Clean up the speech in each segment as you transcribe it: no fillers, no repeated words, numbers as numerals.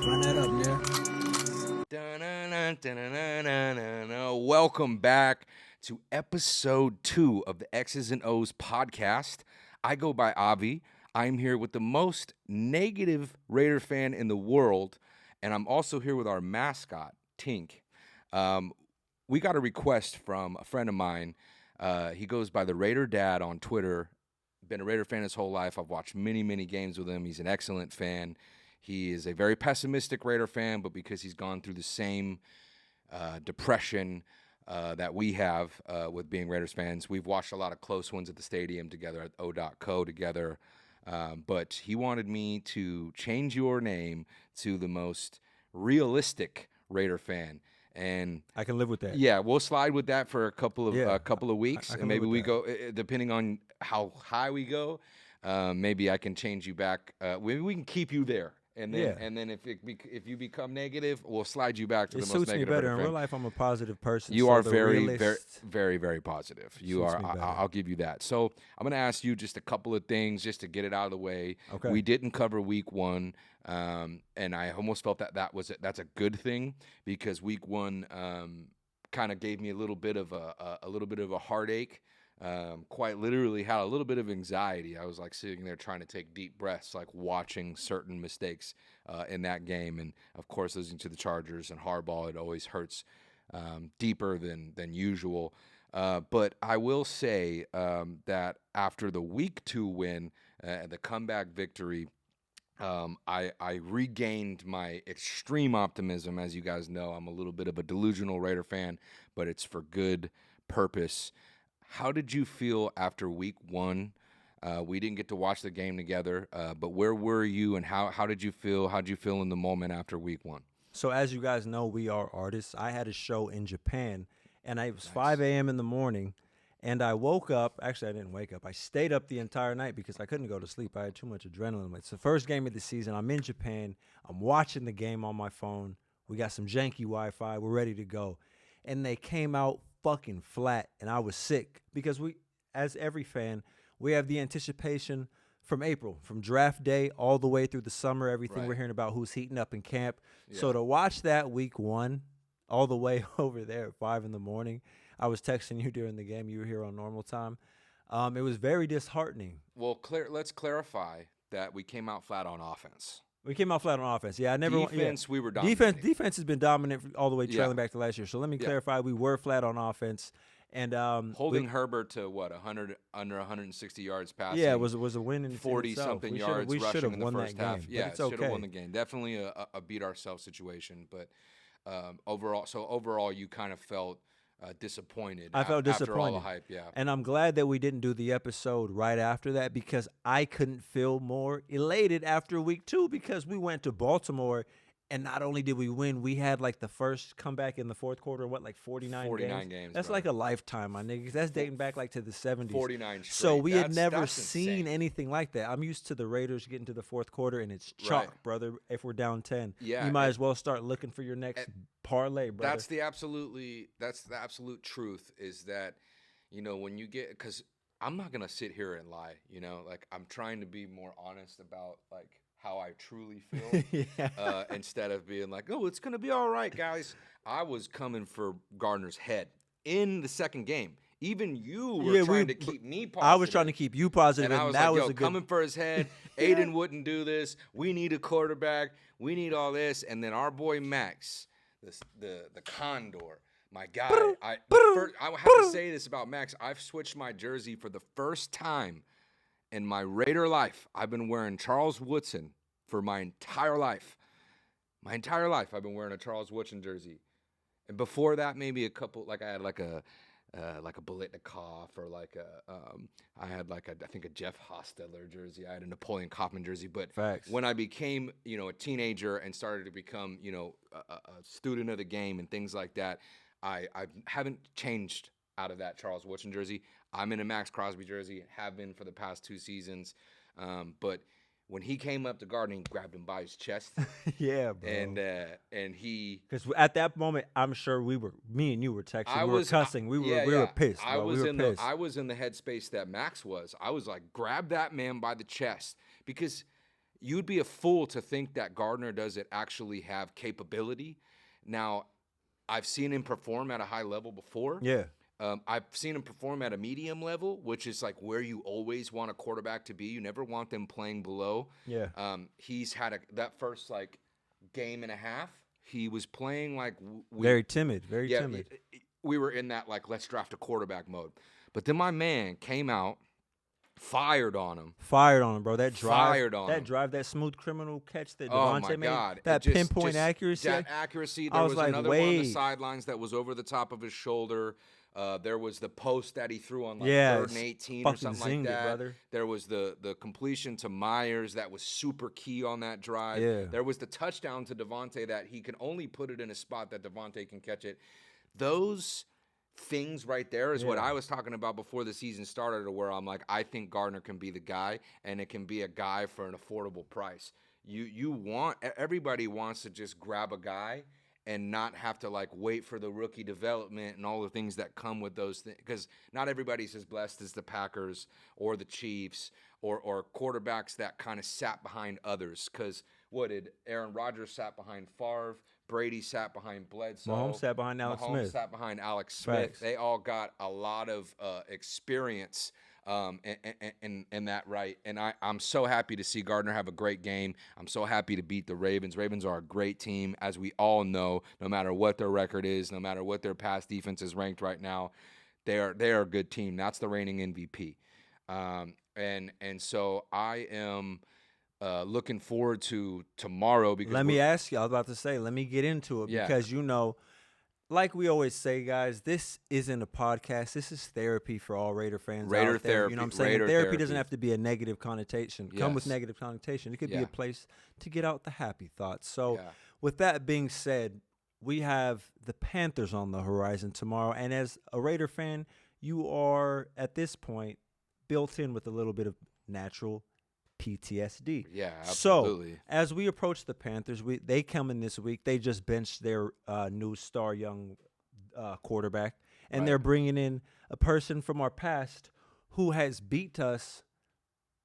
Run that up, yeah. Welcome back to episode 2 of the X's and O's podcast. I go by Obvi. I'm here with the most negative Raider fan in the world, and I'm also here with our mascot, Tink. We got a request from a friend of mine. He goes by the Raider Dad on Twitter. Been a Raider fan his whole life. I've watched many, many games with him. He's an excellent fan. He is a very pessimistic Raider fan, but because he's gone through the same depression that we have with being Raiders fans, we've watched a lot of close ones at the stadium together, at O.co together. But he wanted me to change your name to the most realistic Raider fan. And I can live with that. Yeah, we'll slide with that for a couple of weeks, and maybe we go depending on how high we go. Maybe I can change you back. Maybe we can keep you there, and then if you become negative, we'll slide you back to the most negative. It suits me better in real life. I'm a positive person. You are very, very, very positive. You are. I'll give you that. So I'm going to ask you just a couple of things just to get it out of the way. Okay. We didn't cover week 1. And I almost felt that's a good thing, because week 1 kind of gave me a little bit of a heartache. Quite literally had a little bit of anxiety. I was like sitting there trying to take deep breaths, like watching certain mistakes in that game. And of course, listening to the Chargers and Harbaugh, it always hurts deeper than usual. But I will say that after the week 2 win, the comeback victory, I regained my extreme optimism. As you guys know, I'm a little bit of a delusional Raider fan, but it's for good purpose. How did you feel after week 1? We didn't get to watch the game together, but where were you, and how did you feel? How did you feel in the moment after week 1? So as you guys know, we are artists. I had a show in Japan, and it was 5 a.m. in the morning. And I woke up. Actually, I didn't wake up. I stayed up the entire night because I couldn't go to sleep. I had too much adrenaline. It's the first game of the season. I'm in Japan. I'm watching the game on my phone. We got some janky Wi-Fi. We're ready to go. And they came out fucking flat, and I was sick because we, as every fan, we have the anticipation from April, from draft day all the way through the summer, everything Right. We're hearing about who's heating up in camp. Yeah. So to watch that week 1 all the way over there at 5 in the morning, I was texting you during the game. You were here on normal time. It was very disheartening. Well, let's clarify that we came out flat on offense. We came out flat on offense. Yeah, I never Defense, we were dominant. Defense has been dominant all the way trailing back to last year. So let me clarify. We were flat on offense. And holding Herbert to under 160 yards passing. Yeah, it was a win in 40-something yards rushing in the first half. Yeah, should have won the game. Definitely a beat ourselves situation. But overall, you kind of felt disappointed. I felt disappointed after all the hype. Yeah, and I'm glad that we didn't do the episode right after that, because I couldn't feel more elated after week 2, because we went to Baltimore. And not only did we win, we had like the first comeback in the fourth quarter, 49 games? That's bro. Like a lifetime, my niggas. That's dating back like to the 70s. 49 straight. So we had never that's seen insane. anything like that. I'm used to the Raiders getting to the fourth quarter, and it's chalk, brother, if we're down 10. Yeah, you might as well start looking for your next parlay, brother. That's the absolute truth, is that, when you get – because I'm not going to sit here and lie, like I'm trying to be more honest about like – how I truly feel, instead of being like, oh, it's going to be all right, guys. I was coming for Gardner's head in the second game. Even you were trying to keep me positive. I was trying to keep you positive, and I was that like, was a good... coming for his head. Aiden wouldn't do this. We need a quarterback. We need all this. And then our boy Max, the Condor, my guy. I have to say this about Max. I've switched my jersey for the first time in my Raider life. I've been wearing Charles Woodson for my entire life. My entire life, I've been wearing a Charles Woodson jersey. And before that, maybe a couple, like I had like a Biletnikoff, or I had I think a Jeff Hostetler jersey. I had a Napoleon Kaufman jersey. But Facts. When I became, a teenager and started to become, a student of the game and things like that, I haven't changed out of that Charles Woodson jersey. I'm in a Max Crosby jersey, have been for the past 2 seasons. But when he came up to Gardner, he grabbed him by his chest. Yeah, bro. And he, because at that moment, I'm sure me and you were texting, we were cussing, we were pissed. Bro. I was in the headspace that Max was. I was like, grab that man by the chest, because you'd be a fool to think that Gardner doesn't actually have capability. Now, I've seen him perform at a high level before. Yeah. I've seen him perform at a medium level, which is like where you always want a quarterback to be. You never want them playing below. Yeah. He's had that first like game and a half. He was playing like very timid. Very timid. We were in that like let's draft a quarterback mode. But then my man came out, fired on him, bro. That drive, that smooth criminal catch that Devontae made, God. that pinpoint accuracy. That accuracy. There was like, another one on the sidelines that was over the top of his shoulder. There was the post that he threw on like 3rd and 18 or something like that. Brother. There was the completion to Myers that was super key on that drive. Yeah. There was the touchdown to Devontae that he can only put it in a spot that Devontae can catch it. Those things right there is what I was talking about before the season started, where I'm like, I think Gardner can be the guy, and it can be a guy for an affordable price. Everybody wants to just grab a guy and not have to like wait for the rookie development and all the things that come with those things, because not everybody's as blessed as the Packers or the Chiefs or quarterbacks that kind of sat behind others. Because what did Aaron Rodgers sat behind Favre? Brady sat behind Bledsoe. Mahomes sat behind Alex Smith. Sat behind Alex Smith. Facts. They all got a lot of experience in that, right? And I'm so happy to see Gardner have a great game. I'm so happy to beat the Ravens. Ravens are a great team, as we all know, no matter what their record is, no matter what their pass defense is ranked right now. They are a good team. That's the reigning MVP. And so I am looking forward to tomorrow. Because let me ask you, I was about to say, let me get into it because, like we always say, guys, this isn't a podcast. This is therapy for all Raider fans Raider out there. therapy. You know what I'm saying? Raider therapy therapy doesn't have to be a negative connotation. Come with negative connotation. It could be a place to get out the happy thoughts. So with that being said, we have the Panthers on the horizon tomorrow. And as a Raider fan, you are, at this point, built in with a little bit of natural PTSD. Yeah, absolutely. So as we approach the Panthers, they come in this week. They just benched their new star young quarterback, and they're bringing in a person from our past who has beat us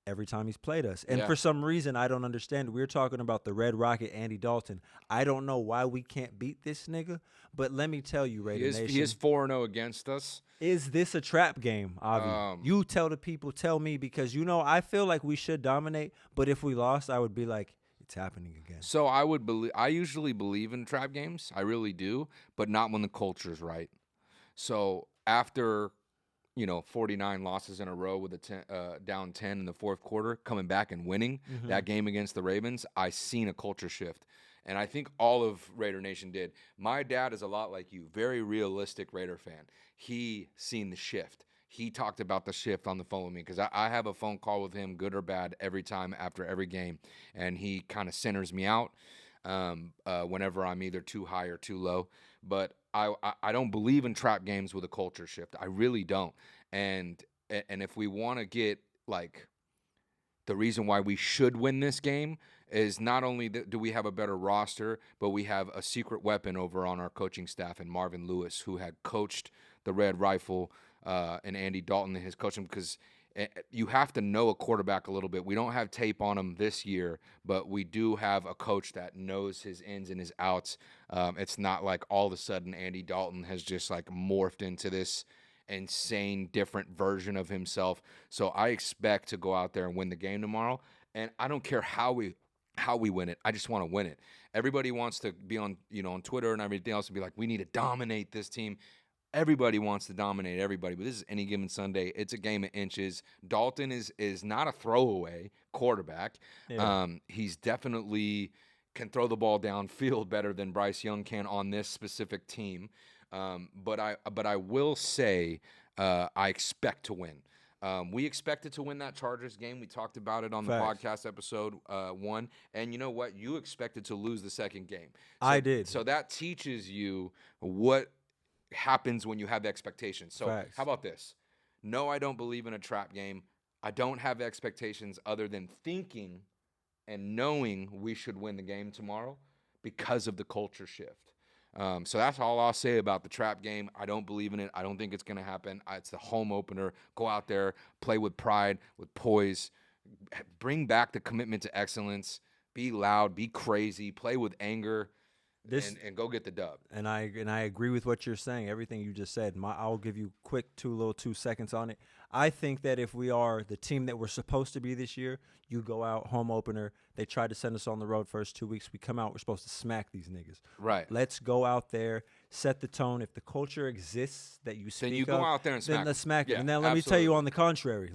every time he's played us. And for some reason, I don't understand. We're talking about the Red Rocket, Andy Dalton. I don't know why we can't beat this nigga, but let me tell you, Raider Nation. He is 4-0 against us. Is this a trap game, Obvi? You tell the people, tell me, because, I feel like we should dominate, but if we lost, I would be like, it's happening again. So I usually believe in trap games. I really do, but not when the culture's right. So after 49 losses in a row with down 10 in the fourth quarter, coming back and winning that game against the Ravens, I seen a culture shift. And I think all of Raider Nation did. My dad is a lot like you, very realistic Raider fan. He seen the shift. He talked about the shift on the phone with me because I have a phone call with him, good or bad, every time after every game. And he kind of centers me out whenever I'm either too high or too low. But I don't believe in trap games with a culture shift. I really don't. And if we want to get like the reason why we should win this game is not only do we have a better roster, but we have a secret weapon over on our coaching staff in Marvin Lewis, who had coached the Red Rifle and Andy Dalton in his coaching, because you have to know a quarterback a little bit. We don't have tape on him this year, but we do have a coach that knows his ins and his outs. It's not like all of a sudden Andy Dalton has just like morphed into this insane different version of himself. So I expect to go out there and win the game tomorrow. And I don't care how we win it. I just want to win it. Everybody wants to be on, on Twitter and everything else and be like, we need to dominate this team. Everybody wants to dominate everybody, but this is any given Sunday. It's a game of inches. Dalton is not a throwaway quarterback. Yeah. He's definitely can throw the ball downfield better than Bryce Young can on this specific team. But I will say I expect to win. We expected to win that Chargers game. We talked about it on the podcast episode 1. And you know what? You expected to lose the second game. So, I did. So that teaches you what happens when you have expectations. So how about this? No, I don't believe in a trap game. I don't have expectations other than thinking and knowing we should win the game tomorrow because of the culture shift. So that's all I'll say about the trap game. I don't believe in it. I don't think it's going to happen. It's the home opener. Go out there, play with pride, with poise, bring back the commitment to excellence. Be loud, be crazy, play with anger, and go get the dub. And I agree with what you're saying. Everything you just said. I'll give you quick 2 seconds on it. I think that if we are the team that we're supposed to be this year, you go out home opener. They tried to send us on the road first 2 weeks. We come out. We're supposed to smack these niggas. Right. Let's go out there, set the tone. If the culture exists that you speak then you go out there and smack. then let's smack yeah, it. And now let me tell you on the contrary.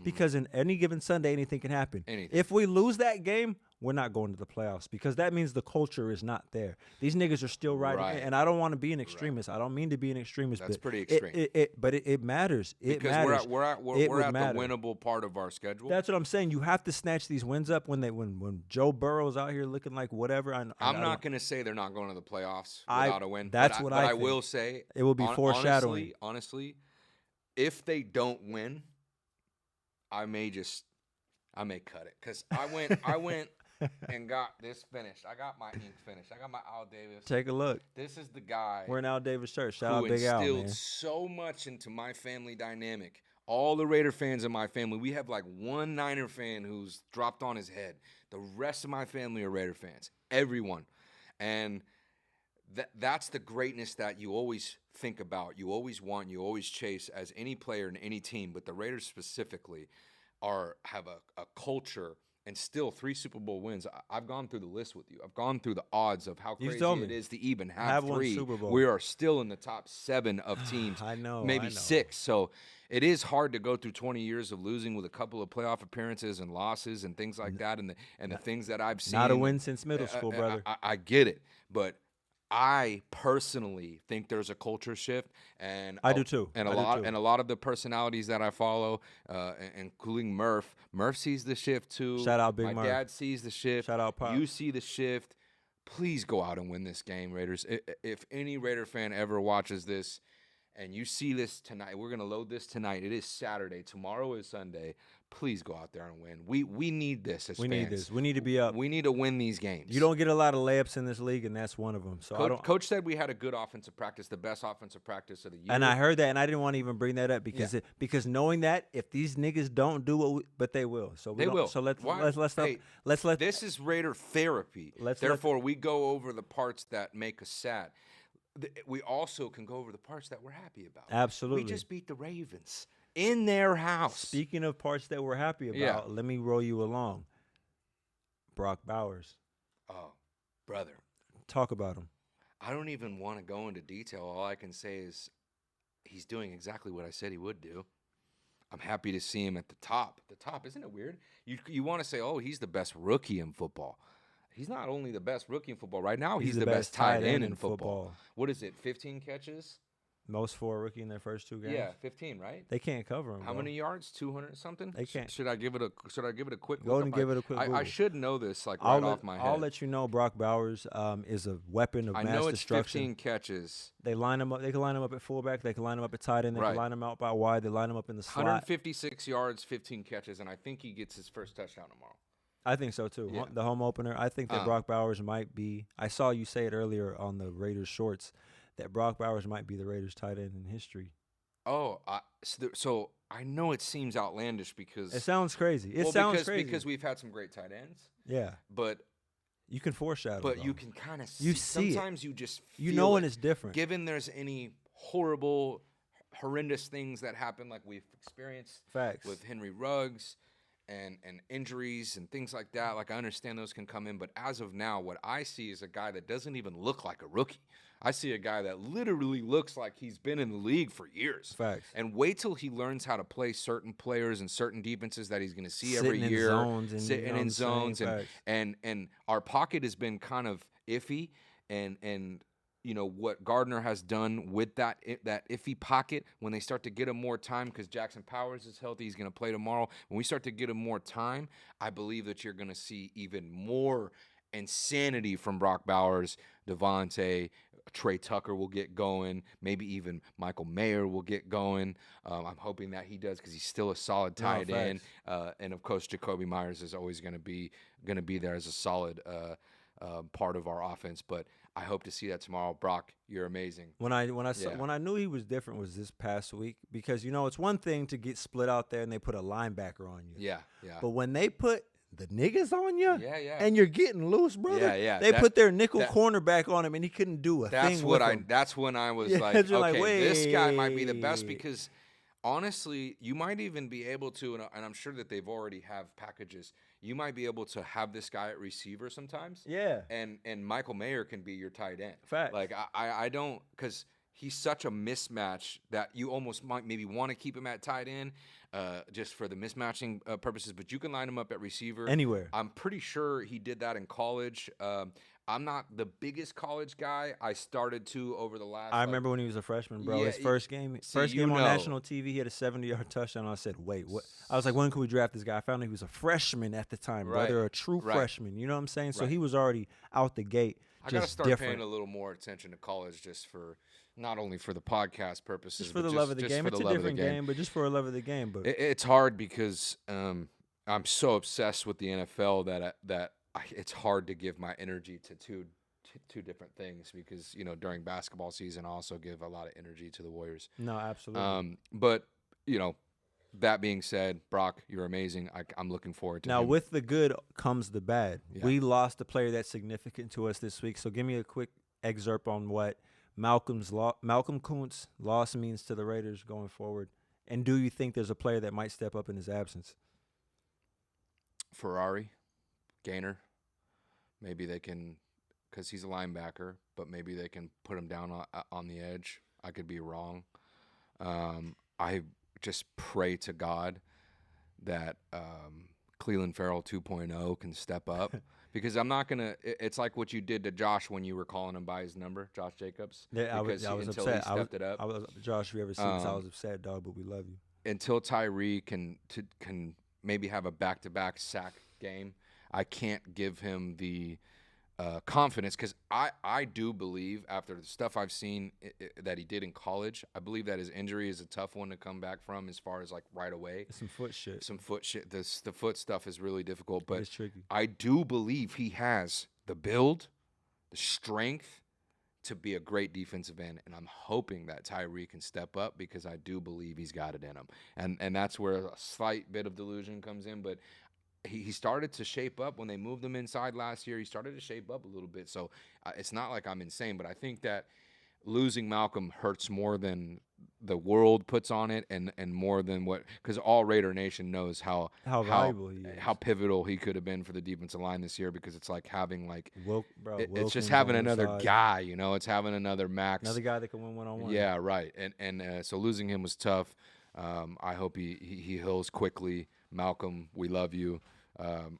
Because in any given Sunday, anything can happen. If we lose that game, we're not going to the playoffs because that means the culture is not there. These niggas are still riding, and I don't want to be an extremist. I don't mean to be an extremist. That's but pretty extreme. But it matters. It because matters. we're at the winnable part of our schedule. That's what I'm saying. You have to snatch these wins up when Joe Burrow's out here looking like whatever. I'm not going to say they're not going to the playoffs without a win. That's but what I think. will say it will be foreshadowing. Honestly, if they don't win, I may cut it because I went and got this finished. I got my ink finished. I got my Al Davis. Take a look. This is the guy. We're in Al Davis shirt. Shout out Big Al, man. Who instilled so much into my family dynamic. All the Raider fans in my family, we have like one Niner fan who's dropped on his head. The rest of my family are Raider fans. Everyone. And that's the greatness that you always think about. You always want, you always chase as any player in any team. But the Raiders specifically have a culture. And still 3 Super Bowl wins. I've gone through the list with you. I've gone through the odds of how crazy it is to even have 3. Super Bowl. We are still in the top 7 of teams. I know. Maybe 6. So it is hard to go through 20 years of losing with a couple of playoff appearances and losses and things like that. And the things that I've seen. Not a win since middle school, brother. I get it, but I personally think there's a culture shift, and I do too. And a lot of the personalities that I follow, including Murph. Murph sees the shift too. Shout out, Big Murph. My dad sees the shift. Shout out, Pop. You see the shift. Please go out and win this game, Raiders. If any Raider fan ever watches this, and you see this tonight, we're gonna load this tonight. It is Saturday. Tomorrow is Sunday. Please go out there and win. We need this as fans. We need this. We need to be up. We need to win these games. You don't get a lot of layups in this league, and that's one of them. So Coach said we had a good offensive practice, the best offensive practice of the year. And I heard that, and I didn't want to even bring that up because knowing that if these niggas don't do but they will. So they will. So let's let this is Raider therapy. Therefore, we go over the parts that make us sad. We also can go over the parts that we're happy about. Absolutely. We just beat the Ravens in their house. Speaking of parts that we're happy about, let me roll you along. Brock Bowers. Oh, brother. Talk about him. I don't even want to go into detail. All I can say is he's doing exactly what I said he would do. I'm happy to see him at the top. At the top, isn't it weird? You want to say, oh, he's the best rookie in football. He's not only the best rookie in football. Right now, he's the best tight end in football. What is it, 15 catches? Most for a rookie in their first 2 games. Yeah, 15, right? They can't cover him. How many yards? 200 something? They can't. Should I give it a quick Go and give it a quick I should know this off my head. I'll let you know Brock Bowers is a weapon of mass destruction. I know it's 15 catches. They line him up. They can line him up at fullback. They can line him up at tight end. They can line him out by wide. They line him up in the slot. 156 yards, 15 catches, and I think he gets his first touchdown tomorrow. I think so, too. Yeah. The home opener. I think that Brock Bowers might be – I saw you say it earlier on the Raiders shorts that Brock Bowers might be the Raiders tight end in history. Oh, so I know it seems outlandish because – It sounds crazy. Because we've had some great tight ends. Yeah. But – you can foreshadow. But you can kind of see. You see sometimes it. You just feel you know when it's different. Given there's any horrendous things that happen like we've experienced with Henry Ruggs – and injuries and things like that. Like, I understand those can come in, but as of now, what I see is a guy that doesn't even look like a rookie. I see a guy that literally looks like he's been in the league for years. Facts. And wait till he learns how to play certain players and certain defenses that he's going to see sitting every year. Sitting in zones. And our pocket has been kind of iffy, and you know what Gardner has done with that iffy pocket when they start to get him more time because Jackson Powers is healthy. He's going to play tomorrow. When we start to get him more time, I believe that you're going to see even more insanity from Brock Bowers, Devontae, Trey Tucker will get going. Maybe even Michael Mayer will get going. I'm hoping that he does because he's still a solid tight end. And of course, Jacoby Myers is always going to be there as a solid part of our offense. But I hope to see that tomorrow. Brock, you're amazing. When I knew he was different was this past week, because it's one thing to get split out there and they put a linebacker on you. Yeah. But when they put the niggas on you, Yeah. and you're getting loose, brother. Yeah. They put their nickel cornerback on him, and he couldn't do a thing with him. That's when I was Yeah, like, you're okay, like, this guy might be the best, wait. because honestly, you might even be able to, and I'm sure that they've already have packages. You might be able to have this guy at receiver sometimes. Yeah. And Michael Mayer can be your tight end. Facts. Like I don't, because he's such a mismatch that you almost might maybe want to keep him at tight end, just for the mismatching purposes. But you can line him up at receiver Anywhere. I'm pretty sure he did that in college. I'm not the biggest college guy. I started to over the last. I remember when he was a freshman, bro. Yeah, His first game on national TV, he had a 70-yard touchdown. I said, wait, what? I was like, when can we draft this guy? I found out he was a freshman at the time, brother, a true freshman. You know what I'm saying? So he was already out the gate. I gotta start paying a little more attention to college, just for not only for the podcast purposes, just for the love of the game. It's a different game, but just for the love of the game. But it's hard because I'm so obsessed with the NFL that it's hard to give my energy to two different things, because during basketball season I also give a lot of energy to the Warriors. No, absolutely. But that being said, Brock, you're amazing. I'm looking forward to now him. With the good comes the bad. Yeah. We lost a player that's significant to us this week. So give me a quick excerpt on what Malcolm Kuntz loss means to the Raiders going forward, and do you think there's a player that might step up in his absence? Ferrari, Gainer. Maybe they can, because he's a linebacker, but maybe they can put him down on the edge. I could be wrong. I just pray to God that Cleveland Farrell 2.0 can step up, because I'm not going to – it's like what you did to Josh when you were calling him by his number, Josh Jacobs. Yeah, I was upset. He stepped it up. Josh, if you ever see this, I was upset, dog, but we love you. Until Tyree can maybe have a back-to-back sack game, I can't give him the confidence, because I do believe, after the stuff I've seen that he did in college, I believe that his injury is a tough one to come back from, as far as like right away. Some foot shit. The foot stuff is really difficult, but it's tricky. I do believe he has the build, the strength to be a great defensive end, and I'm hoping that Tyree can step up, because I do believe he's got it in him. And that's where a slight bit of delusion comes in, but he started to shape up when they moved him inside last year. He started to shape up a little bit. So it's not like I'm insane, but I think that losing Malcolm hurts more than the world puts on it, and more than what, because all Raider Nation knows how valuable he is, how pivotal he could have been for the defensive line this year, because it's like having like it's just Wilkins having on another side. guy, it's having another Max, another guy that can win one-on-one. Yeah, right. And so losing him was tough. I hope he heals quickly. Malcolm, we love you.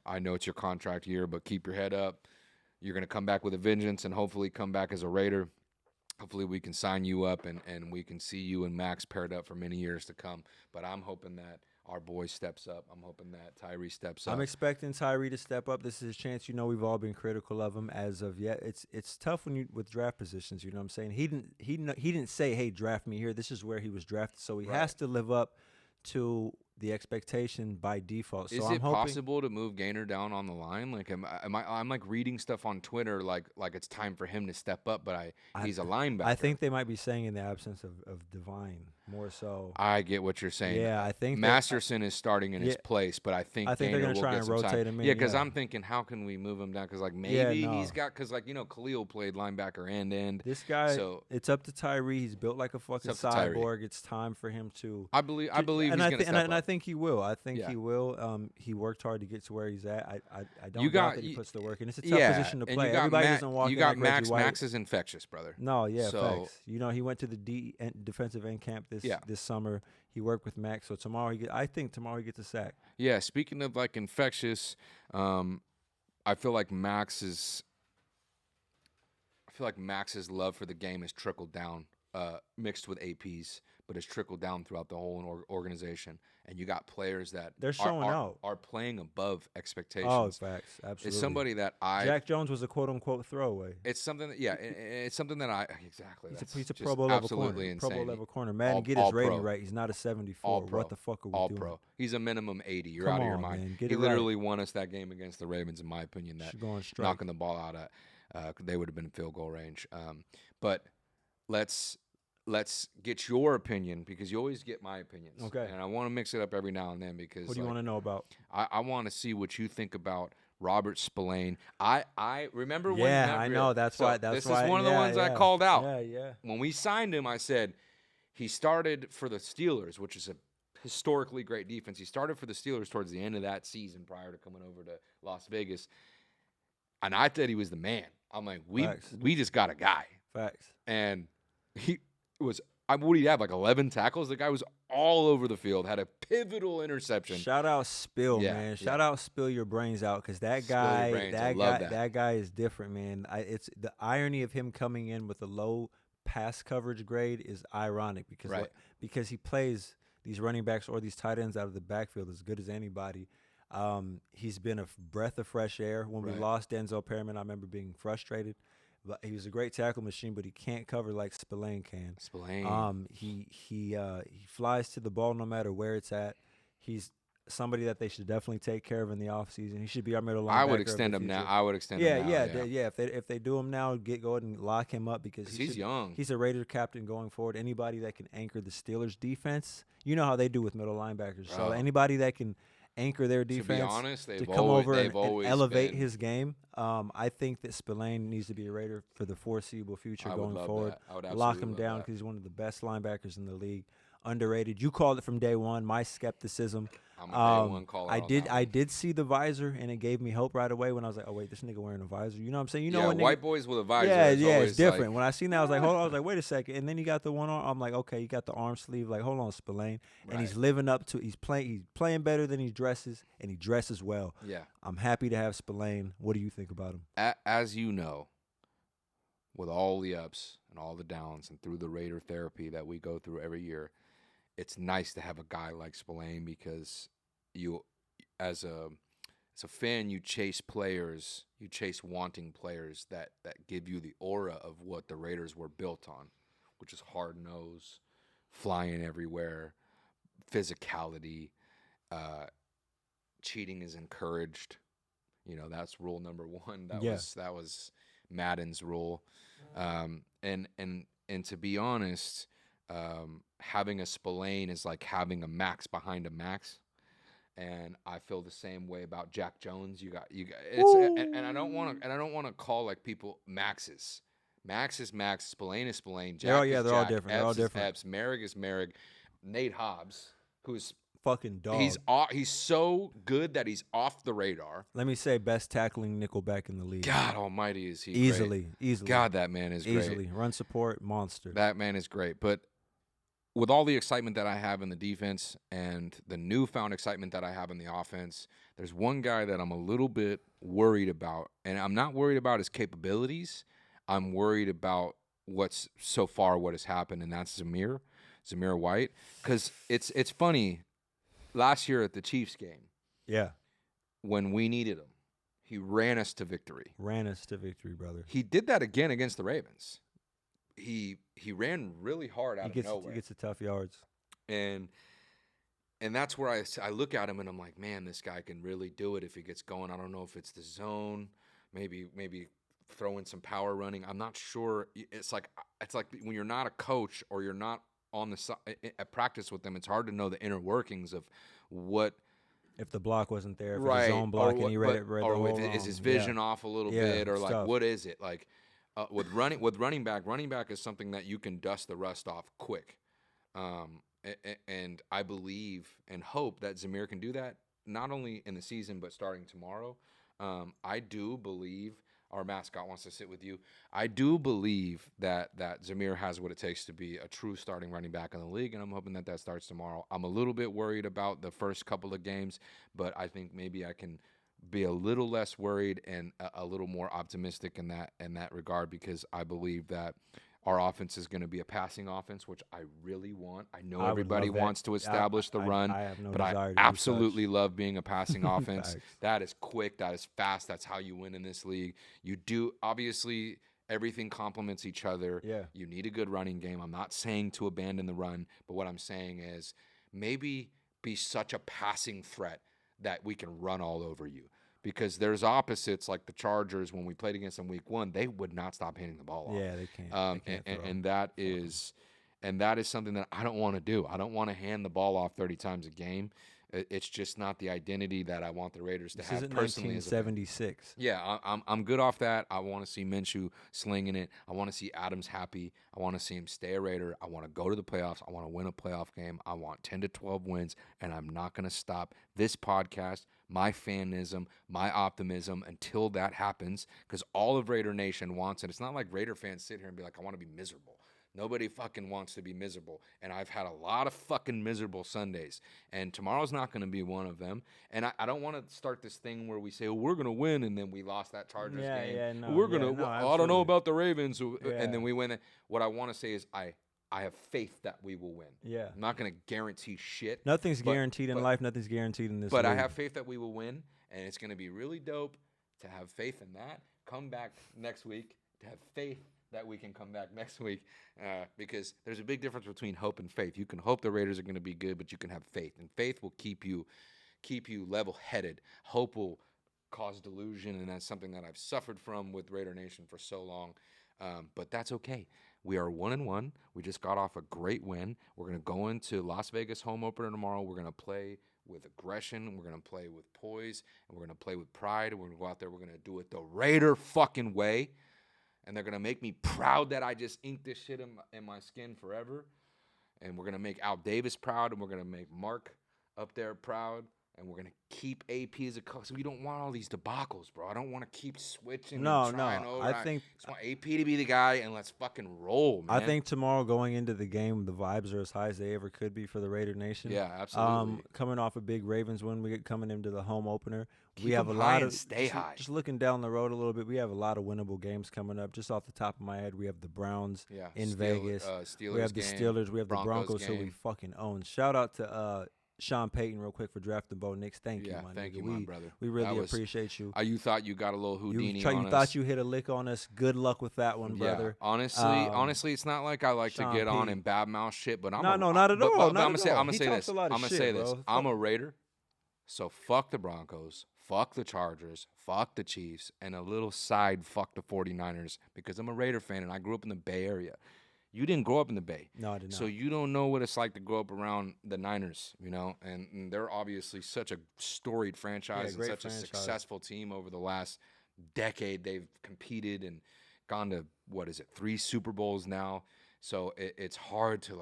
I know it's your contract year, but keep your head up. You're going to come back with a vengeance, and hopefully come back as a Raider. Hopefully we can sign you up, and we can see you and Max paired up for many years to come. But I'm hoping that our boy steps up. I'm hoping that Tyree steps up. I'm expecting Tyree to step up. This is his chance. We've all been critical of him as of yet. It's tough with draft positions. You know what I'm saying? He didn't say, hey, draft me here. This is where he was drafted. So he has to live up to the expectation by default. So Is it possible to move Gainer down on the line? Like, I'm like reading stuff on Twitter, like it's time for him to step up, but he's a linebacker. I think they might be saying in the absence of Divine more so. I get what you're saying. Yeah, I think Masterson is starting in his place, but I think they're going to try and rotate him in. Yeah, because I'm thinking, how can we move him down? Because he's got, because Khalil played linebacker and end. This guy, so it's up to Tyree. He's built like a fucking cyborg. It's time for him to. I believe he's going to step up. And I think he will. I think he will. He worked hard to get to where he's at. I don't doubt that he puts the work in. It's a tough position to play. Everybody doesn't walk in. You got like Max. Reggie White. Max is infectious, brother. No, yeah, facts. He went to the defensive end camp this summer. He worked with Max. So I think tomorrow he gets a sack. Yeah. Speaking of like infectious, I feel like Max's love for the game has trickled down, mixed with AP's, but it's trickled down throughout the whole organization. And you got players that They're showing out. Are playing above Oh, expectations. facts. Absolutely. It's somebody that Jack Jones was a quote-unquote throwaway. It's something that, it's something that exactly. He's a Pro Bowl level absolutely corner. insane. Pro Bowl level corner. Madden, get his rating pro. right. He's not a 74. All pro. What the fuck are we All doing? pro. He's a minimum 80. You're Come out of your on, mind. man. Get He it literally won us that game against the Ravens, in my opinion. That Should go on strike. knocking the ball out at, they would have been in field goal range. But let's get your opinion, because you always get my opinions. Okay. And I want to mix it up every now and then, because What do you want to know about? I want to see what you think about Robert Spillane. I remember when. Yeah, I know. That's why. This is one of the ones I called out. Yeah. When we signed him, I said he started for the Steelers, which is a historically great defense. He started for the Steelers towards the end of that season prior to coming over to Las Vegas. And I thought he was the man. I'm like, we just got a guy. Facts. And he was, what did he have, like 11 tackles? The guy was all over the field, had a pivotal interception. Shout out Spill, man. Shout out Spill your brains out, because that guy is different, man. It's the irony of him coming in with a low pass coverage grade is ironic, because he plays these running backs or these tight ends out of the backfield as good as anybody. He's been a breath of fresh air. When we lost Denzel Perryman, I remember being frustrated. But he was a great tackle machine, but he can't cover like Spillane can. He flies to the ball no matter where it's at. He's somebody that they should definitely take care of in the offseason. He should be our middle linebacker. I would extend him now. If they do him now, go ahead and lock him up, because he's young. He's a Raider captain going forward. Anybody that can anchor the Steelers' defense, you know how they do with middle linebackers. So anybody that can anchor their defense, to be honest, to come over and elevate his game. I think that Spillane needs to be a Raider for the foreseeable future going forward. Lock him down, because he's one of the best linebackers in the league. Underrated. You called it from day one. My skepticism. I'm a day one caller. I did see the visor, and it gave me hope right away when I was like, oh wait, this nigga wearing a visor. You know what I'm saying? You know, white boys with a visor. It's different. When I seen that, I was like, hold on. I was like, wait a second. And then you got the one arm. I'm like, okay, you got the arm sleeve. Like, hold on, Spillane. And he's living up to. He's playing better than he dresses, and he dresses well. Yeah. I'm happy to have Spillane. What do you think about him? As you know, with all the ups and all the downs, and through the Raider therapy that we go through every year, it's nice to have a guy like Spillane, because you, as a fan, you chase players, you chase wanting players that give you the aura of what the Raiders were built on, which is hard nose, flying everywhere, physicality, cheating is encouraged. You know, that's rule number one. That was Madden's rule. And to be honest, having a Spillane is like having a Max behind a Max. And I feel the same way about Jack Jones. You got it's, and I don't want to call like people Maxes. Max is Max, Spillane is Spillane, Jack is Jack, they're all different. Epps They're all is different. Epps, Merrick is Merrick, Nate Hobbs, who's fucking dog. He's so good that he's off the radar. Let me say, best tackling nickelback in the league. God almighty, is he easily. God, that man is great. Easily. Run support, monster. That man is great. But with all the excitement that I have in the defense and the newfound excitement that I have in the offense, there's one guy that I'm a little bit worried about. And I'm not worried about his capabilities. I'm worried about what has happened, and that's Zamir White. Because it's funny. Last year at the Chiefs game, when we needed him, he ran us to victory. Brother. He did that again against the Ravens. He ran really hard out of nowhere. He gets the tough yards. And that's where I look at him and I'm like, man, this guy can really do it if he gets going. I don't know if it's the zone, maybe throw in some power running. I'm not sure. It's like when you're not a coach or you're not on the side at practice with them, it's hard to know the inner workings of what. If the block wasn't there, if the zone block, and he read it or is his vision off a little bit, or like tough. What is it like? With running back is something that you can dust the rust off quick, and I believe and hope that Zamir can do that not only in the season but starting tomorrow. I do believe our mascot wants to sit with you. I do believe that Zamir has what it takes to be a true starting running back in the league, and I'm hoping that starts tomorrow. I'm a little bit worried about the first couple of games, but I think maybe I can be a little less worried and a little more optimistic in that regard, because I believe that Our offense is going to be a passing offense, which I really want. I know I would everybody love that. wants to establish the run, I have no but I desire to do absolutely love being a passing offense. Facts. That is quick. That is fast. That's how you win in this league. You do, obviously, everything complements each other. Yeah. You need a good running game. I'm not saying to abandon the run, but what I'm saying is maybe be such a passing threat that we can run all over you. Because there's opposites like the Chargers when we played against them week 1, they would not stop hitting the ball off. Yeah, they can't. And that is something that I don't want to do. I don't want to hand the ball off 30 times a game. It's just not the identity that I want the Raiders to have personally. This isn't 1976. Yeah, I'm good off that. I want to see Minshew slinging it. I want to see Adams happy. I want to see him stay a Raider. I want to go to the playoffs. I want to win a playoff game. I want 10 to 12 wins, and I'm not going to stop this podcast, my fanism, my optimism until that happens, because all of Raider Nation wants it. It's not like Raider fans sit here and be like, I want to be miserable. Nobody fucking wants to be miserable. And I've had a lot of fucking miserable Sundays. And tomorrow's not going to be one of them. And I don't want to start this thing where we say, oh, we're going to win, and then we lost that Chargers game. Yeah, no, we're going to, I don't know about the Ravens. Yeah. And then we win it. What I want to say is I have faith that we will win. Yeah. I'm not going to guarantee shit. Nothing's guaranteed in life. Nothing's guaranteed in this But league. I have faith that we will win. And it's going to be really dope to have faith in that. Come back next week to have faith that we can come back next week, because there's a big difference between hope and faith. You can hope the Raiders are going to be good, but you can have faith, and faith will keep you level-headed. Hope will cause delusion, and that's something that I've suffered from with Raider Nation for so long. But that's okay. We are 1-1. We just got off a great win. We're going to go into Las Vegas home opener tomorrow. We're going to play with aggression. We're going to play with poise, and we're going to play with pride. And we're going to go out there. We're going to do it the Raider fucking way. And they're going to make me proud that I just inked this shit in my skin forever. And we're going to make Al Davis proud. And we're going to make Mark up there proud. And we're going to keep AP as a coach. We don't want all these debacles, bro. I don't want to keep switching and trying over. I think I just want AP to be the guy, and let's fucking roll, man. I think tomorrow going into the game, the vibes are as high as they ever could be for the Raider Nation. Yeah, absolutely. Coming off a big Ravens win, we get coming into the home opener. We have a lot of stay high. Just looking down the road a little bit, we have a lot of winnable games coming up. Just off the top of my head, we have the Browns in Vegas. Steelers we have the Steelers. We have the Broncos, who we fucking own. Shout out to Sean Payton real quick for drafting Bo Nix. Thank you, my thank nigga. you, my brother. We really appreciate you. You thought you got a little Houdini you on us. thought you hit a lick on us. Good luck with that one, brother. Honestly, it's not like I like Sean to get on P. and badmouth shit, but I'm not at all. I'm gonna say this. Bro. I'm a Raider, so fuck the Broncos, fuck the Chargers, fuck the Chiefs, and a little side fuck the 49ers, because I'm a Raider fan and I grew up in the Bay Area. You didn't grow up in the Bay. No, I did not. So you don't know what it's like to grow up around the Niners, and they're obviously such a storied franchise and such a successful team over the last decade. They've competed and gone to, 3 Super Bowls now. So it's hard to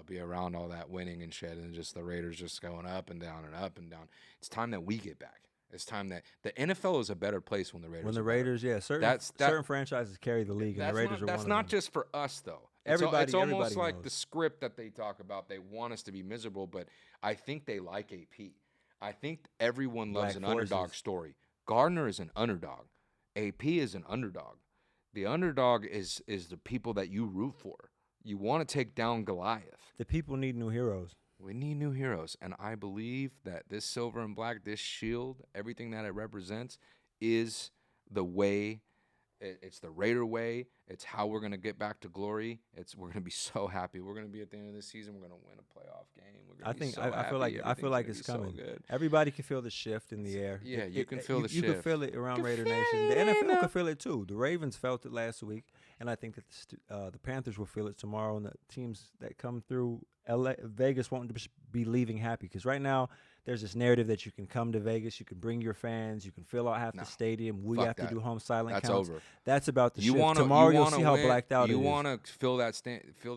be around all that winning and shit, and just the Raiders just going up and down and up and down. It's time that we get back. It's time that the NFL is a better place when the Raiders. Certain franchises carry the league, and the Raiders are one of them. That's not just for us, though. It's almost like the script that they talk about. They want us to be miserable, but I think they like AP. I think everyone loves an underdog story. Gardner is an underdog. AP is an underdog. The underdog is the people that you root for. You want to take down Goliath. The people need new heroes. We need new heroes, and I believe that this silver and black, this shield, everything that it represents is the way. It's the Raider way. It's how we're going to get back to glory. We're going to be so happy. We're going to be at the end of this season. We're going to win a playoff game. I feel like it's coming. So Everybody can feel the shift in the air. Yeah, you can feel the shift. You can feel it around Raider Nation. The NFL can feel it too. The Ravens felt it last week, and I think that the Panthers will feel it tomorrow. And the teams that come through Vegas won't be leaving happy, because right now there's this narrative that you can come to Vegas, you can bring your fans, you can fill out half the stadium. We have to do home silent counts. Over. That's about the shift. Tomorrow you'll see how blacked out it is. You want to fill the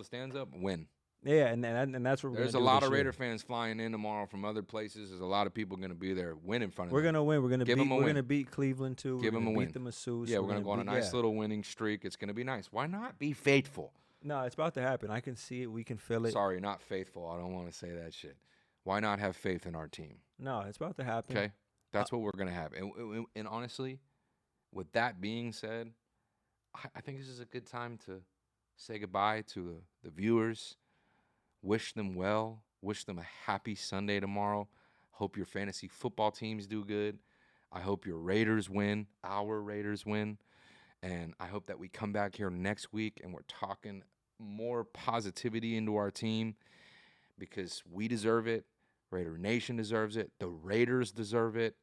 stands up, win. Yeah, and that's what we're going to do. There's a lot of Raider fans flying in tomorrow from other places. There's a lot of people going to be there. Win in front of them. We're going to win. We're going to beat Cleveland too. Give them a win. Beat the Masseuse. Yeah, we're going to go on a nice little winning streak. It's going to be nice. Why not be faithful? No, it's about to happen. I can see it. We can feel it. Sorry, not faithful. I don't want to say that shit. Why not have faith in our team? No, it's about to happen. Okay, that's what we're going to have. And honestly, with that being said, I think this is a good time to say goodbye to the viewers. Wish them well. Wish them a happy Sunday tomorrow. Hope your fantasy football teams do good. I hope your Raiders win. Our Raiders win. And I hope that we come back here next week and we're talking more positivity into our team because we deserve it. Raider Nation deserves it. The Raiders deserve it.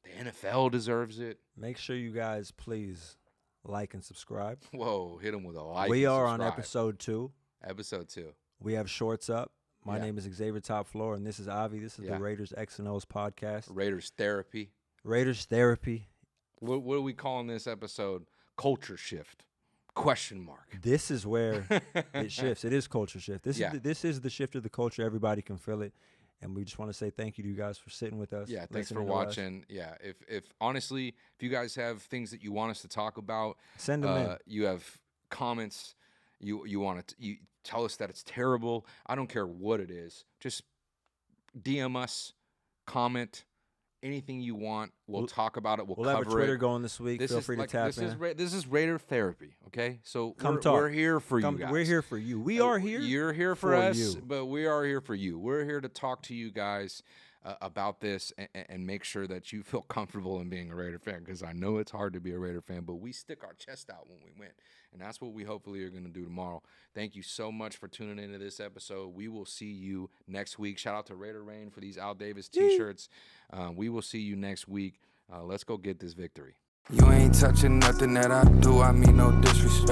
The NFL deserves it. Make sure you guys please like and subscribe. Whoa, hit them with a like. We and are subscribe. on episode 2. Episode 2. We have shorts up. My name is Xavier Top Floor, and this is Obvi. This is the Raiders X and O's podcast. Raiders Therapy. Raiders Therapy. What are we calling this episode? Culture shift? Question mark. This is where it shifts. It is culture shift. This is the shift of the culture. Everybody can feel it. And we just want to say thank you to you guys for sitting with us. Yeah, thanks for watching. Yeah, if honestly, if you guys have things that you want us to talk about, send them in. You have comments, you want to you tell us that it's terrible. I don't care what it is. Just DM us, comment, anything you want. We'll talk about it. We'll cover it. Have a Twitter going this week. Feel free to tap in. This is Raider Therapy, okay? So talk. We're here for you guys. We're here for you. We are here. You're here for us, but we are here for you. We're here to talk to you guys about this and make sure that you feel comfortable in being a Raider fan, because I know it's hard to be a Raider fan, but we stick our chest out when we win, and that's what we hopefully are going to do tomorrow. Thank you so much for tuning into this episode. We will see you next week. Shout out to Raider Rain for these Al Davis t-shirts. We will see you next week. Let's go get this victory. You ain't touching nothing that I do. I mean no disrespect.